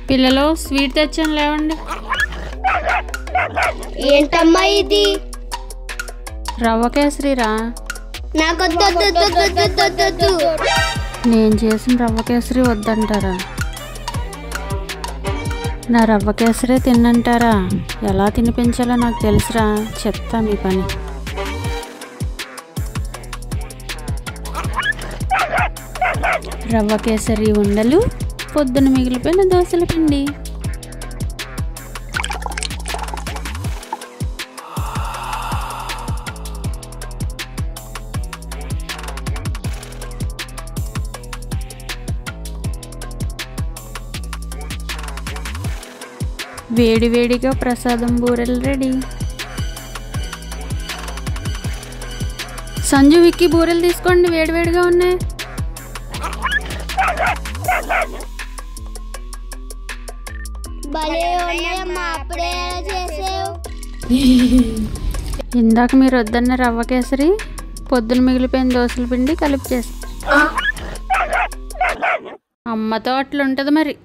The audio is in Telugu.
పిల్లలు స్వీట్ తెచ్చాను లేవండి. ఏంటమ్మా ఇది? రవ్వ కేసరిరా. నాకొద్దు. నేను చేసిన రవ్వ కేసరి వద్దంటారా? నా రవ్వ కేసరే తిన్నంటారా? ఎలా తినిపించాలో నాకు తెలుసురా, చెప్తా మీ పని. రవ్వ కేసరి ఉండలు, పొద్దున మిగిలిపోయిన దోశల పిండి. వేడివేడిగా ప్రసాదం బూరెలు రెడీ. సంజు, విక్కీ బూరెలు తీసుకోండి, వేడివేడిగా ఉన్నాయి. ఇందాక మీరు వద్దన్న రవ్వ కేసరి, పొద్దున మిగిలిపోయిన దోశల పిండి కలిపి చేసి. అమ్మతో అట్లుంటది మరి.